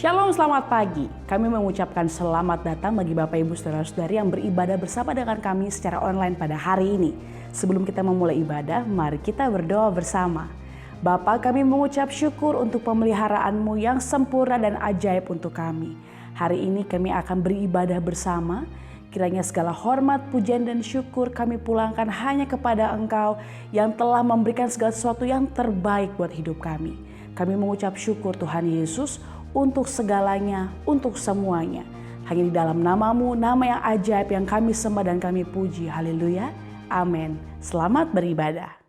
Shalom, selamat pagi. Kami mengucapkan selamat datang bagi Bapak Ibu Saudara-saudari yang beribadah bersama dengan kami secara online pada hari ini. Sebelum kita memulai ibadah, mari kita berdoa bersama. Bapa, kami mengucap syukur untuk pemeliharaan-Mu yang sempurna dan ajaib untuk kami. Hari ini kami akan beribadah bersama. Kiranya segala hormat, pujian, dan syukur kami pulangkan hanya kepada Engkau yang telah memberikan segala sesuatu yang terbaik buat hidup kami. Kami mengucap syukur Tuhan Yesus untuk segalanya, untuk semuanya. Hanya di dalam nama-Mu, nama yang ajaib yang kami sembah dan kami puji. Haleluya. Amin. Selamat beribadah.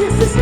Yesus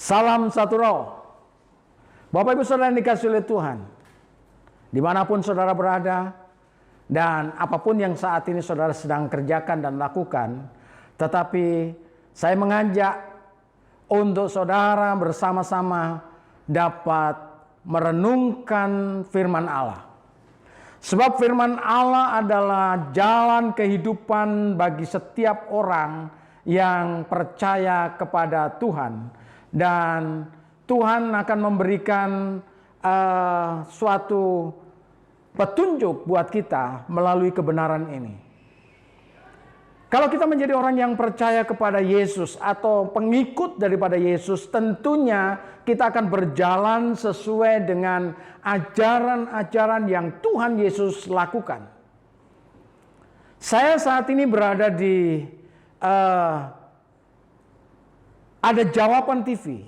Salam satu roh. Bapak Ibu Saudara yang dikasihi oleh Tuhan, dimanapun saudara berada, dan apapun yang saat ini saudara sedang kerjakan dan lakukan, tetapi saya mengajak untuk saudara bersama-sama dapat merenungkan firman Allah. Sebab firman Allah adalah jalan kehidupan bagi setiap orang yang percaya kepada Tuhan. Dan Tuhan akan memberikan suatu petunjuk buat kita melalui kebenaran ini. Kalau kita menjadi orang yang percaya kepada Yesus atau pengikut daripada Yesus, tentunya kita akan berjalan sesuai dengan ajaran-ajaran yang Tuhan Yesus lakukan. Saya saat ini berada di ada Jawaban TV.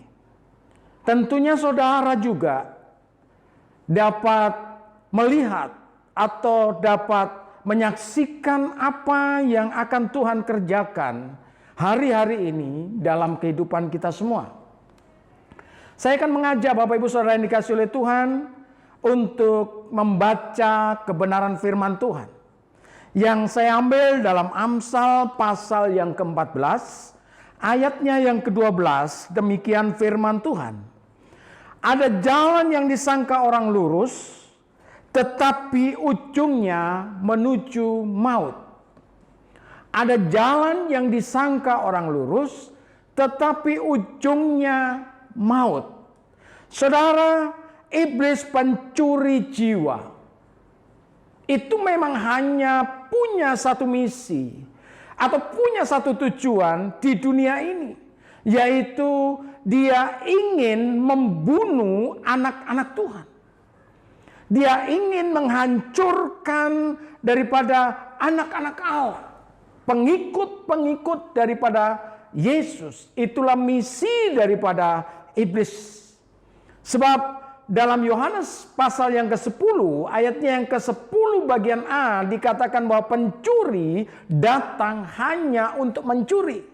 Tentunya saudara juga dapat melihat atau dapat menyaksikan apa yang akan Tuhan kerjakan hari-hari ini dalam kehidupan kita semua. Saya akan mengajak Bapak Ibu Saudara yang dikasihi oleh Tuhan untuk membaca kebenaran firman Tuhan. Yang saya ambil dalam Amsal pasal yang ke-14, ayatnya yang ke-12, demikian firman Tuhan. Ada jalan yang disangka orang lurus, tetapi ujungnya menuju maut. Ada jalan yang disangka orang lurus, tetapi ujungnya maut. Saudara, iblis pencuri jiwa itu memang hanya punya satu misi atau punya satu tujuan di dunia ini, yaitu dia ingin membunuh anak-anak Tuhan. Dia ingin menghancurkan daripada anak-anak Allah, pengikut-pengikut daripada Yesus. Itulah misi daripada iblis. Sebab dalam Yohanes pasal yang ke-10, ayatnya yang ke-10 bagian A, dikatakan bahwa pencuri datang hanya untuk mencuri.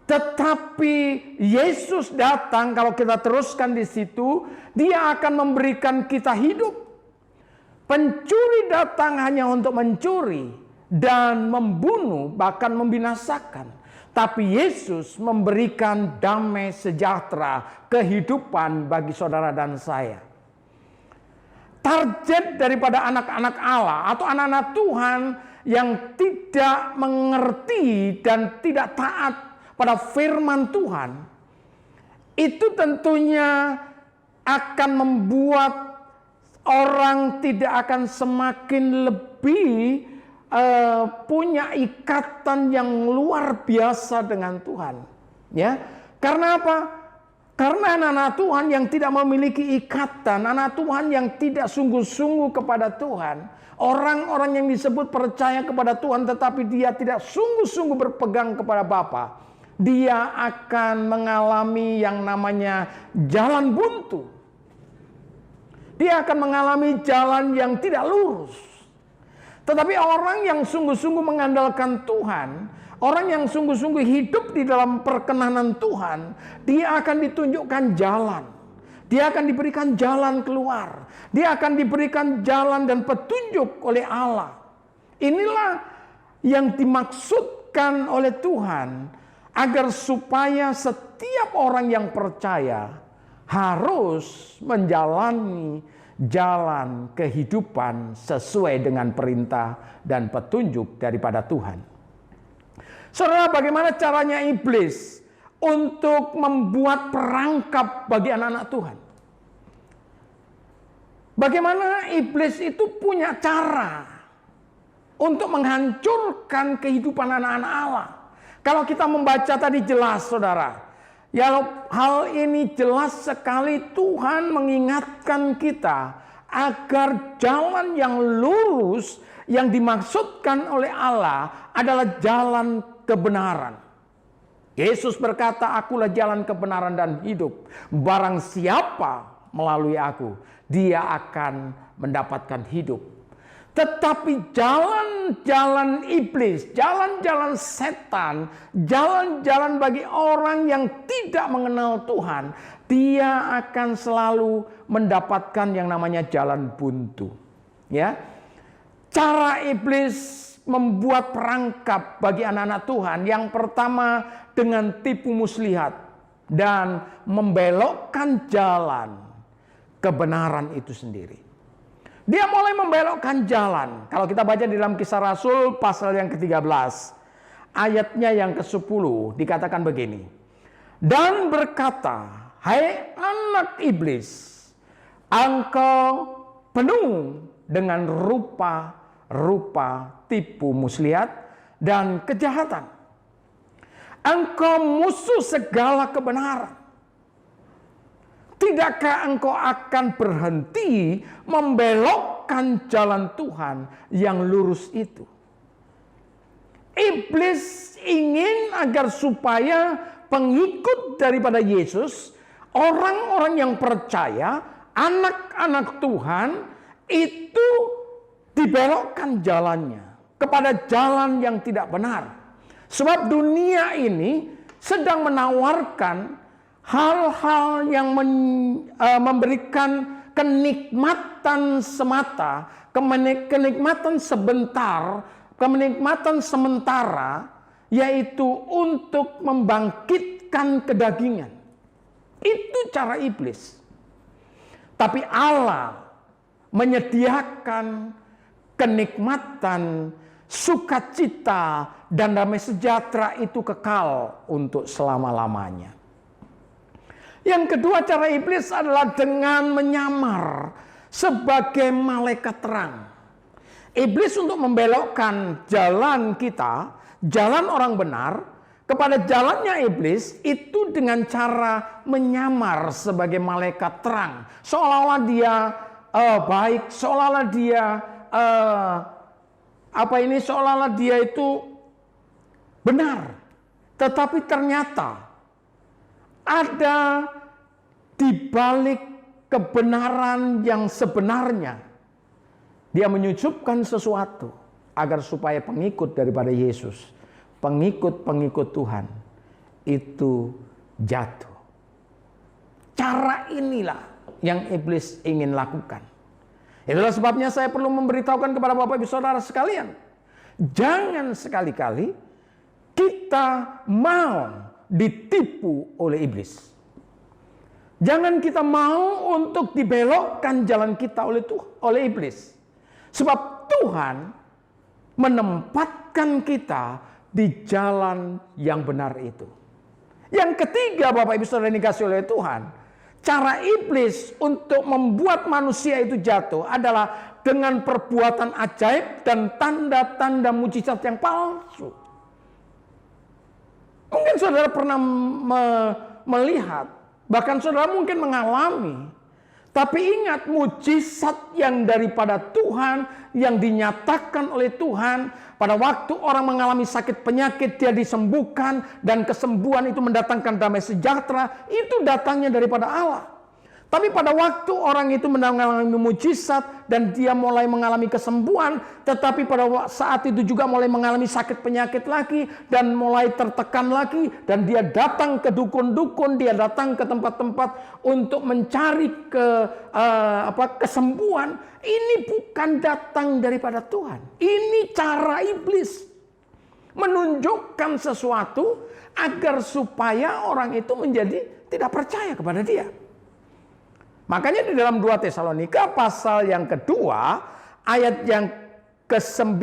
Tetapi Yesus datang, kalau kita teruskan di situ, dia akan memberikan kita hidup. Pencuri datang hanya untuk mencuri dan membunuh, bahkan membinasakan. Tapi Yesus memberikan damai sejahtera, kehidupan bagi saudara dan saya. Target daripada anak-anak Allah atau anak-anak Tuhan yang tidak mengerti dan tidak taat pada firman Tuhan, itu tentunya akan membuat orang tidak akan semakin lebih punya ikatan yang luar biasa dengan Tuhan. Ya, karena apa? Karena anak-anak Tuhan yang tidak memiliki ikatan, anak Tuhan yang tidak sungguh-sungguh kepada Tuhan, orang-orang yang disebut percaya kepada Tuhan tetapi dia tidak sungguh-sungguh berpegang kepada Bapa, dia akan mengalami yang namanya jalan buntu. Dia akan mengalami jalan yang tidak lurus. Tetapi orang yang sungguh-sungguh mengandalkan Tuhan, orang yang sungguh-sungguh hidup di dalam perkenanan Tuhan, dia akan ditunjukkan jalan. Dia akan diberikan jalan keluar. Dia akan diberikan jalan dan petunjuk oleh Allah. Inilah yang dimaksudkan oleh Tuhan, agar supaya setiap orang yang percaya harus menjalani jalan kehidupan sesuai dengan perintah dan petunjuk daripada Tuhan. Saudara, bagaimana caranya iblis untuk membuat perangkap bagi anak-anak Tuhan? Bagaimana iblis itu punya cara untuk menghancurkan kehidupan anak-anak Allah? Kalau kita membaca tadi jelas, saudara, ya, hal ini jelas sekali Tuhan mengingatkan kita agar jalan yang lurus yang dimaksudkan oleh Allah adalah jalan kebenaran. Yesus berkata, "Akulah jalan kebenaran dan hidup. Barang siapa melalui aku, dia akan mendapatkan hidup." Tetapi jalan-jalan iblis, jalan-jalan setan, jalan-jalan bagi orang yang tidak mengenal Tuhan, dia akan selalu mendapatkan yang namanya jalan buntu. Ya, cara iblis membuat perangkap bagi anak-anak Tuhan, yang pertama dengan tipu muslihat dan membelokkan jalan kebenaran itu sendiri. Dia mulai membelokkan jalan. Kalau kita baca di dalam Kisah Rasul pasal yang ke-13, ayatnya yang ke-10 dikatakan begini. Dan berkata, hai anak iblis, engkau penuh dengan rupa-rupa tipu muslihat dan kejahatan. Engkau musuh segala kebenaran. Tidakkah engkau akan berhenti membelokkan jalan Tuhan yang lurus itu? Iblis ingin agar supaya pengikut daripada Yesus, orang-orang yang percaya, anak-anak Tuhan, itu dibelokkan jalannya kepada jalan yang tidak benar. Sebab dunia ini sedang menawarkan hal-hal yang memberikan kenikmatan semata, kenikmatan sebentar, kenikmatan sementara, yaitu untuk membangkitkan kedagingan. Itu cara iblis. Tapi Allah menyediakan kenikmatan, sukacita, dan damai sejahtera itu kekal untuk selama-lamanya. Yang kedua, cara iblis adalah dengan menyamar sebagai malaikat terang. Iblis untuk membelokkan jalan kita, jalan orang benar, kepada jalannya iblis, itu dengan cara menyamar sebagai malaikat terang. Seolah-olah dia baik, seolah-olah dia seolah-olah dia itu benar. Tetapi ternyata ada di balik kebenaran yang sebenarnya, dia menyujupkan sesuatu agar supaya pengikut daripada Yesus, pengikut-pengikut Tuhan itu jatuh. Cara inilah yang iblis ingin lakukan. Itulah sebabnya saya perlu memberitahukan kepada Bapak Ibu Saudara sekalian, jangan sekali-kali kita mau ditipu oleh iblis. Jangan kita mau untuk dibelokkan jalan kita oleh iblis. Sebab Tuhan menempatkan kita di jalan yang benar itu. Yang ketiga, Bapak Ibu Saudara yang dikasihi oleh Tuhan, cara iblis untuk membuat manusia itu jatuh adalah dengan perbuatan ajaib dan tanda-tanda mujizat yang palsu. Mungkin saudara pernah melihat, bahkan saudara mungkin mengalami. Tapi ingat, mujizat yang daripada Tuhan, yang dinyatakan oleh Tuhan, pada waktu orang mengalami sakit penyakit, dia disembuhkan, dan kesembuhan itu mendatangkan damai sejahtera, itu datangnya daripada Allah. Tapi pada waktu orang itu mengalami mujizat dan dia mulai mengalami kesembuhan, tetapi pada saat itu juga mulai mengalami sakit penyakit lagi dan mulai tertekan lagi, dan dia datang ke dukun-dukun, dia datang ke tempat-tempat untuk mencari kesembuhan. Ini bukan datang daripada Tuhan. Ini cara iblis menunjukkan sesuatu agar supaya orang itu menjadi tidak percaya kepada dia. Makanya di dalam 2 Tesalonika pasal yang kedua, ayat yang ke-9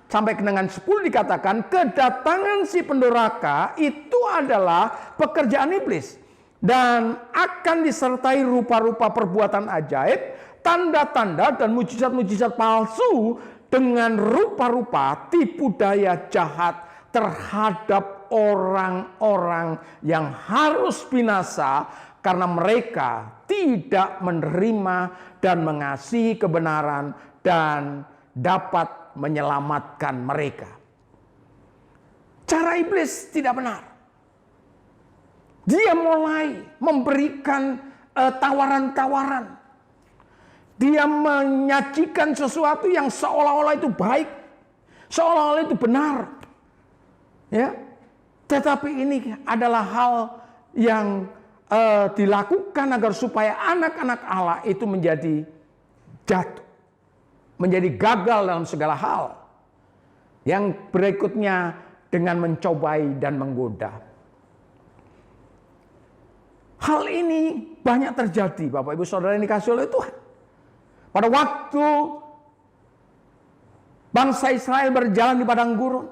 sampai dengan 10 dikatakan, kedatangan si pendurhaka itu adalah pekerjaan iblis, dan akan disertai rupa-rupa perbuatan ajaib, tanda-tanda dan mujizat-mujizat palsu, dengan rupa-rupa tipu daya jahat terhadap orang-orang yang harus binasa, karena mereka tidak menerima dan mengasihi kebenaran dan dapat menyelamatkan mereka. Cara iblis tidak benar. Dia mulai memberikan tawaran-tawaran. Dia menyajikan sesuatu yang seolah-olah itu baik, seolah-olah itu benar. Ya. Tetapi ini adalah hal yang dilakukan agar supaya anak-anak Allah itu menjadi jatuh, menjadi gagal dalam segala hal. Yang berikutnya dengan mencobai dan menggoda. Hal ini banyak terjadi, Bapak Ibu Saudara yang dikasihi oleh Tuhan. Pada waktu bangsa Israel berjalan di padang gurun,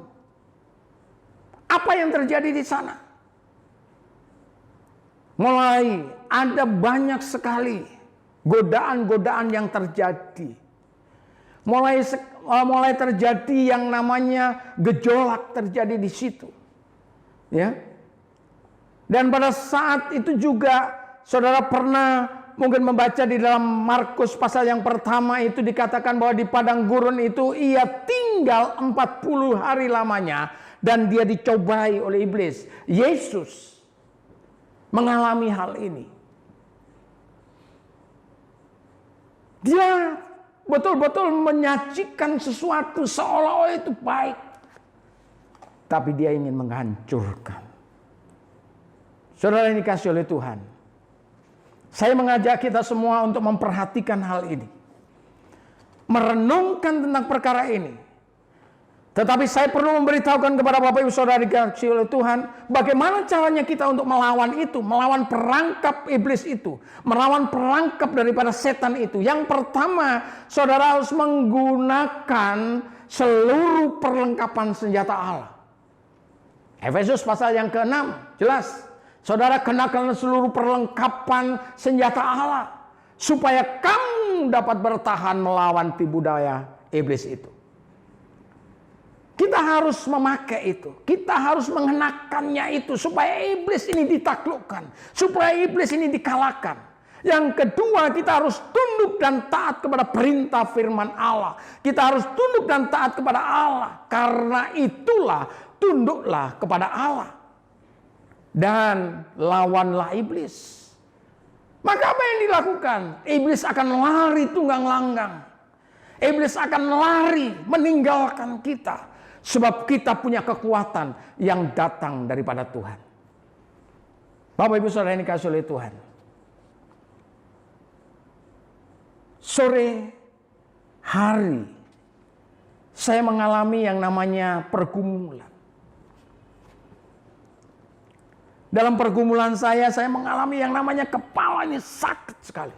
apa yang terjadi di sana? Mulai ada banyak sekali godaan-godaan yang terjadi. Mulai terjadi yang namanya gejolak terjadi di situ. Ya. Dan pada saat itu juga saudara pernah mungkin membaca di dalam Markus pasal yang pertama itu dikatakan bahwa di padang gurun itu ia tinggal 40 hari lamanya dan dia dicobai oleh iblis. Yesus mengalami hal ini. Dia betul-betul menyajikan sesuatu seolah-olah itu baik. Tapi dia ingin menghancurkan. Saudara yang dikasihi oleh Tuhan. Saya mengajak kita semua untuk memperhatikan hal ini. Merenungkan tentang perkara ini. Tetapi saya perlu memberitahukan kepada Bapak Ibu Saudara dikasihi oleh Tuhan, bagaimana caranya kita untuk melawan itu, melawan perangkap iblis itu, melawan perangkap daripada setan itu. Yang pertama, saudara harus menggunakan seluruh perlengkapan senjata Allah. Efesus pasal yang ke-6, jelas. Saudara kenakan seluruh perlengkapan senjata Allah, supaya kamu dapat bertahan melawan tipu daya iblis itu. Kita harus memakai itu. Kita harus mengenakannya itu. Supaya iblis ini ditaklukkan. Supaya iblis ini dikalahkan. Yang kedua, kita harus tunduk dan taat kepada perintah firman Allah. Kita harus tunduk dan taat kepada Allah. Karena itulah, tunduklah kepada Allah. Dan lawanlah iblis. Maka apa yang dilakukan? Iblis akan lari tunggang langgang. Iblis akan lari meninggalkan kita. Sebab kita punya kekuatan yang datang daripada Tuhan. Bapak Ibu Saudara yang dikasihi oleh Tuhan. Sore hari saya mengalami yang namanya pergumulan. Dalam pergumulan saya mengalami yang namanya kepala ini sakit sekali.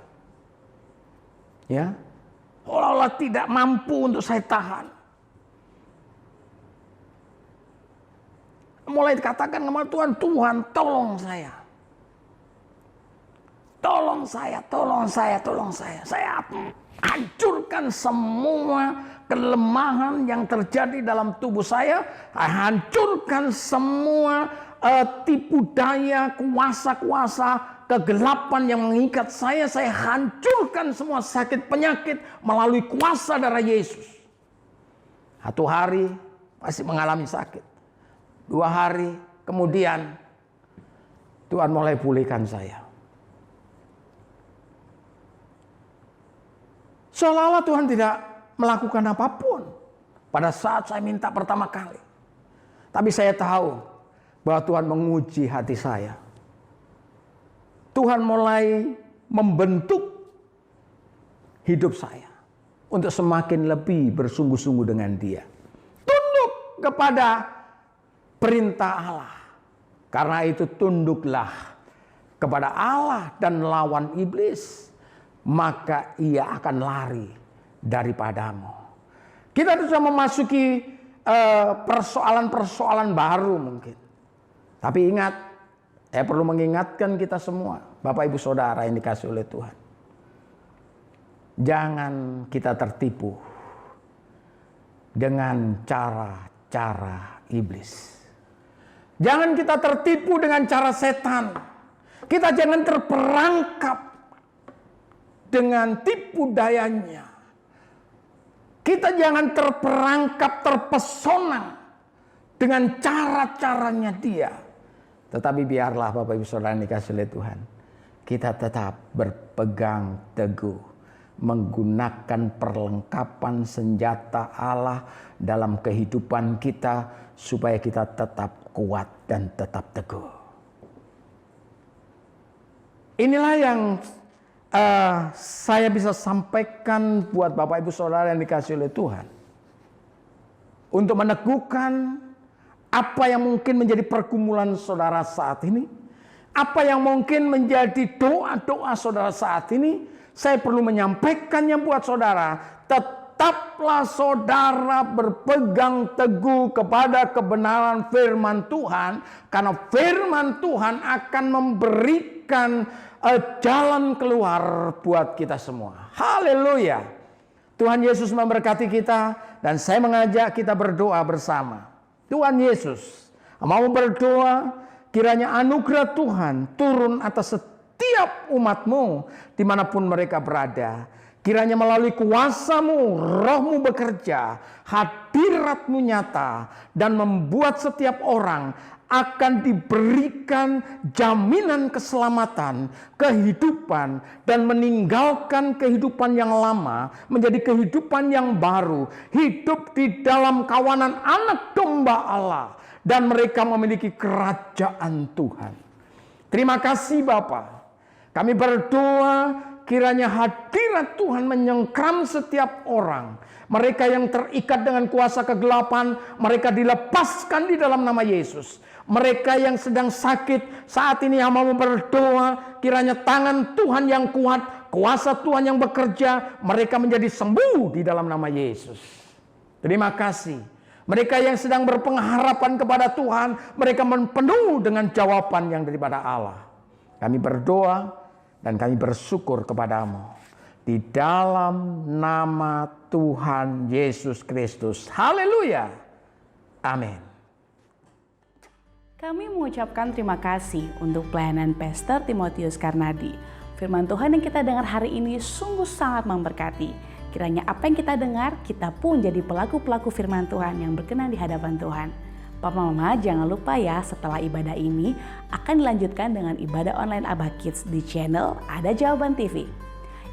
Ya. Seolah-olah tidak mampu untuk saya tahan. Mulai dikatakan kepada Tuhan, Tuhan tolong saya. Tolong saya, tolong saya, tolong saya. Saya hancurkan semua kelemahan yang terjadi dalam tubuh saya. Hancurkan semua tipu daya, kuasa-kuasa, kegelapan yang mengikat saya. Saya hancurkan semua sakit penyakit melalui kuasa darah Yesus. Satu hari masih mengalami sakit. 2 hari kemudian Tuhan mulai pulihkan saya. Seolah-olah Tuhan tidak melakukan apapun pada saat saya minta pertama kali. Tapi saya tahu bahwa Tuhan menguji hati saya. Tuhan mulai membentuk hidup saya untuk semakin lebih bersungguh-sungguh dengan Dia. Tunduk kepada perintah Allah. Karena itu tunduklah kepada Allah dan lawan iblis, maka ia akan lari daripadamu. Kita sudah memasuki persoalan-persoalan baru mungkin. Tapi ingat, saya perlu mengingatkan kita semua, Bapak Ibu Saudara yang dikasihi oleh Tuhan. Jangan kita tertipu dengan cara-cara iblis. Jangan kita tertipu dengan cara setan. Kita jangan terperangkap dengan tipu dayanya. Kita jangan terperangkap, terpesona dengan cara-caranya dia. Tetapi biarlah Bapak Ibu Saudara yang dikasihi oleh Tuhan, kita tetap berpegang teguh menggunakan perlengkapan senjata Allah dalam kehidupan kita supaya kita tetap kuat dan tetap teguh. Inilah yang saya bisa sampaikan buat Bapak Ibu Saudara yang dikasihi oleh Tuhan. Untuk meneguhkan apa yang mungkin menjadi pergumulan saudara saat ini, apa yang mungkin menjadi doa-doa saudara saat ini, saya perlu menyampaikannya buat saudara. Tetaplah saudara berpegang teguh kepada kebenaran firman Tuhan, karena firman Tuhan akan memberikan jalan keluar buat kita semua. Haleluya. Tuhan Yesus memberkati kita, dan saya mengajak kita berdoa bersama. Tuhan Yesus mau berdoa, kiranya anugerah Tuhan turun atas setiap umat-Mu dimanapun mereka berada. Kiranya melalui kuasa-Mu, Roh-Mu bekerja, hadirat-Mu nyata, dan membuat setiap orang akan diberikan jaminan keselamatan, kehidupan, dan meninggalkan kehidupan yang lama menjadi kehidupan yang baru, hidup di dalam kawanan anak domba Allah, dan mereka memiliki kerajaan Tuhan. Terima kasih Bapa. Kami berdoa kiranya hadirat Tuhan menyengkram setiap orang. Mereka yang terikat dengan kuasa kegelapan, mereka dilepaskan di dalam nama Yesus. Mereka yang sedang sakit saat ini yang mau berdoa, kiranya tangan Tuhan yang kuat, kuasa Tuhan yang bekerja, mereka menjadi sembuh di dalam nama Yesus. Terima kasih. Mereka yang sedang berpengharapan kepada Tuhan, mereka penuh dengan jawaban yang daripada Allah. Kami berdoa dan kami bersyukur kepadamu. Di dalam nama Tuhan Yesus Kristus. Haleluya. Amin. Kami mengucapkan terima kasih untuk pelayanan Pastor Timotius Karnadi. Firman Tuhan yang kita dengar hari ini sungguh sangat memberkati. Kiranya apa yang kita dengar, kita pun jadi pelaku-pelaku firman Tuhan yang berkenan di hadapan Tuhan. Papa Mama jangan lupa ya, setelah ibadah ini akan dilanjutkan dengan ibadah online Abah Kids di channel Ada Jawaban TV.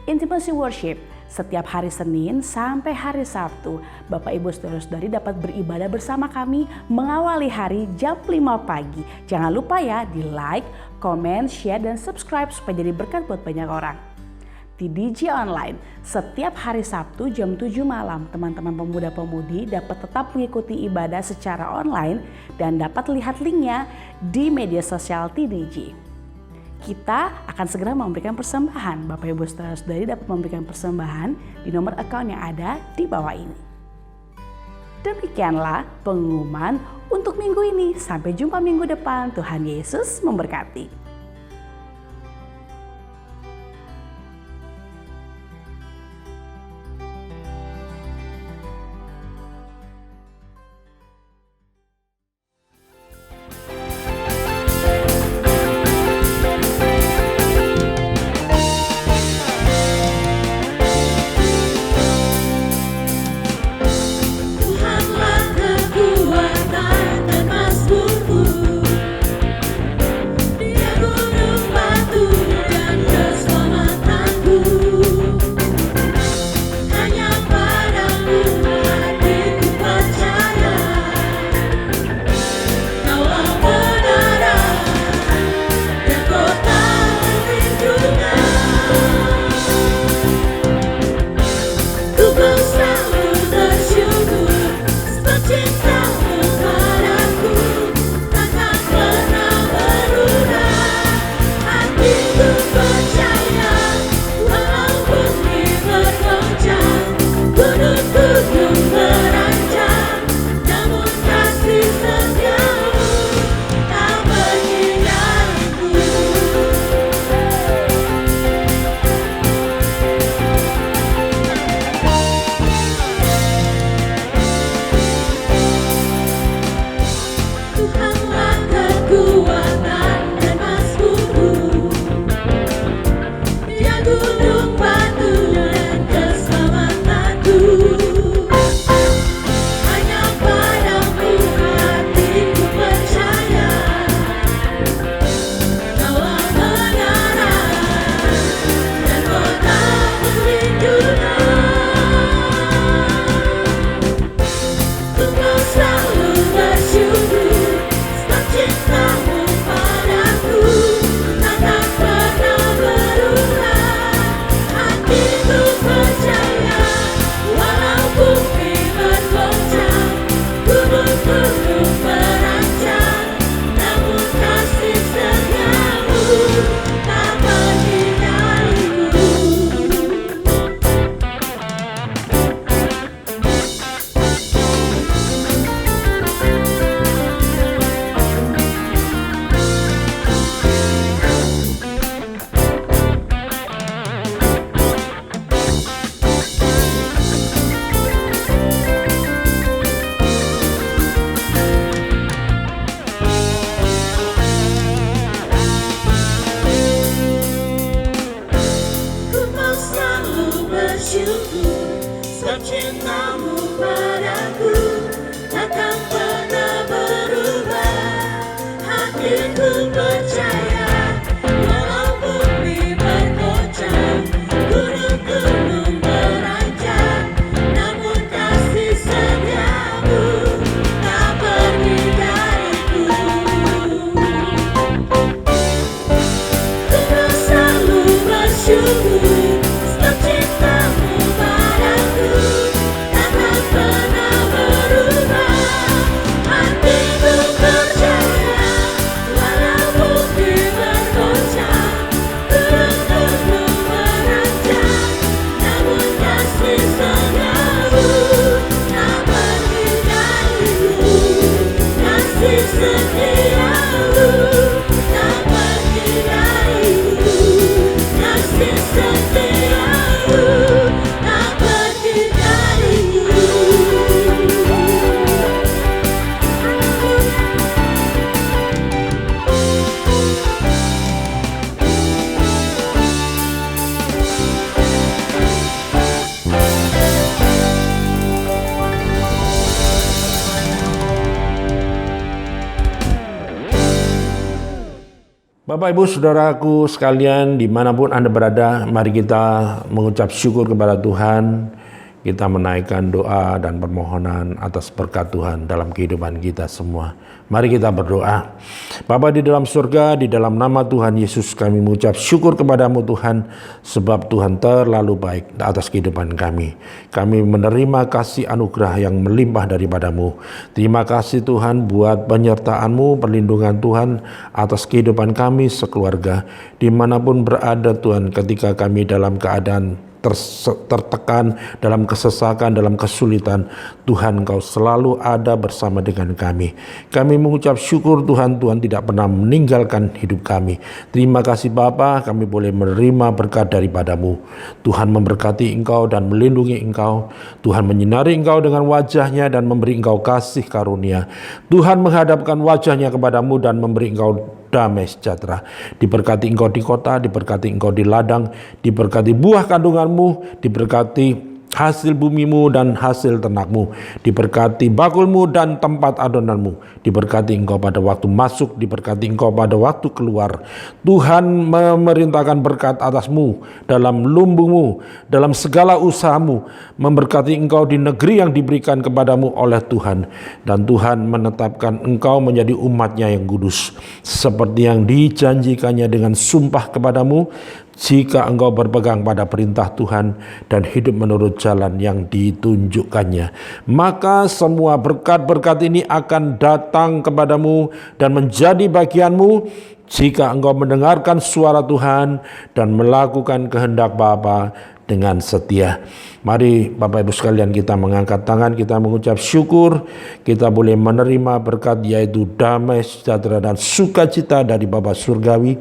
Intimacy Worship setiap hari Senin sampai hari Sabtu, Bapak Ibu Saudara-saudari dapat beribadah bersama kami mengawali hari jam 5 pagi. Jangan lupa ya di like, komen, share, dan subscribe supaya jadi berkat buat banyak orang. Di DJ Online, setiap hari Sabtu jam 7 malam, teman-teman pemuda-pemudi dapat tetap mengikuti ibadah secara online dan dapat lihat linknya di media sosial TDJ. Kita akan segera memberikan persembahan. Bapak Ibu Saudara-saudari dapat memberikan persembahan di nomor account yang ada di bawah ini. Demikianlah pengumuman untuk minggu ini. Sampai jumpa minggu depan. Tuhan Yesus memberkati. Dia bersyukur, sebab cintamu padaku takkan pernah berubah. Hatiku percaya, walau bumi bergoncang, gunung-gunung beranjak, namun kasih setiamu tak pergi dariku. Ku selalu bersyukur, sebab cintamu padaku takkan pernah berubah. Hatiku percaya, walau bumi bergoncang, gunung-gunung beranjak, namun kasih setiamu tak pergi dariku. Kasih setiamu tak pergi dariku. Kasih setiamu tak pergi dariku. Bapak Ibu Saudaraku sekalian dimanapun Anda berada, mari kita mengucap syukur kepada Tuhan. Kita menaikkan doa dan permohonan atas berkat Tuhan dalam kehidupan kita semua. Mari kita berdoa. Bapa di dalam surga, di dalam nama Tuhan Yesus kami mengucap syukur kepadamu Tuhan, sebab Tuhan terlalu baik atas kehidupan kami. Kami menerima kasih anugerah yang melimpah daripadamu. Terima kasih Tuhan buat penyertaan-Mu, perlindungan Tuhan atas kehidupan kami sekeluarga. Dimanapun berada Tuhan, ketika kami dalam keadaan tertekan, dalam kesesakan, dalam kesulitan, Tuhan Engkau selalu ada bersama dengan kami. Kami mengucap syukur Tuhan, Tuhan tidak pernah meninggalkan hidup kami. Terima kasih Bapa, kami boleh menerima berkat daripadamu. Tuhan memberkati Engkau dan melindungi Engkau. Tuhan menyinari Engkau dengan wajahnya dan memberi Engkau kasih karunia. Tuhan menghadapkan wajahnya kepadamu dan memberi Engkau damai sejahtera. Diberkati Engkau di kota, diberkati Engkau di ladang, diberkati buah kandunganmu, diberkati hasil bumimu dan hasil ternakmu, diberkati bakulmu dan tempat adonanmu, diberkati engkau pada waktu masuk, diberkati engkau pada waktu keluar. Tuhan memerintahkan berkat atasmu dalam lumbungmu, dalam segala usahamu, memberkati engkau di negeri yang diberikan kepadamu oleh Tuhan, dan Tuhan menetapkan engkau menjadi umatnya yang kudus, seperti yang dijanjikannya dengan sumpah kepadamu, jika engkau berpegang pada perintah Tuhan dan hidup menurut jalan yang ditunjukkannya. Maka semua berkat-berkat ini akan datang kepadamu dan menjadi bagianmu jika engkau mendengarkan suara Tuhan dan melakukan kehendak Bapa dengan setia. Mari Bapak Ibu sekalian, kita mengangkat tangan, kita mengucap syukur. Kita boleh menerima berkat, yaitu damai, sejahtera dan sukacita dari Bapa Surgawi,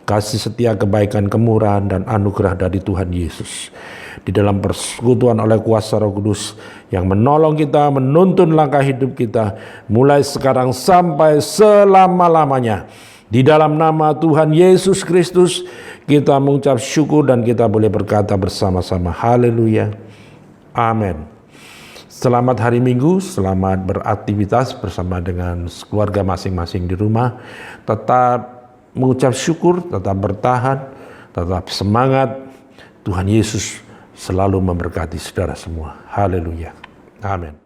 kasih setia, kebaikan, kemurahan, dan anugerah dari Tuhan Yesus. Di dalam persekutuan oleh kuasa Roh Kudus yang menolong kita, menuntun langkah hidup kita, mulai sekarang sampai selama-lamanya. Di dalam nama Tuhan Yesus Kristus, kita mengucap syukur dan kita boleh berkata bersama-sama, haleluya, amin. Selamat hari Minggu, selamat beraktivitas bersama dengan keluarga masing-masing di rumah. Tetap mengucap syukur, tetap bertahan, tetap semangat. Tuhan Yesus selalu memberkati saudara semua. Haleluya. Amin.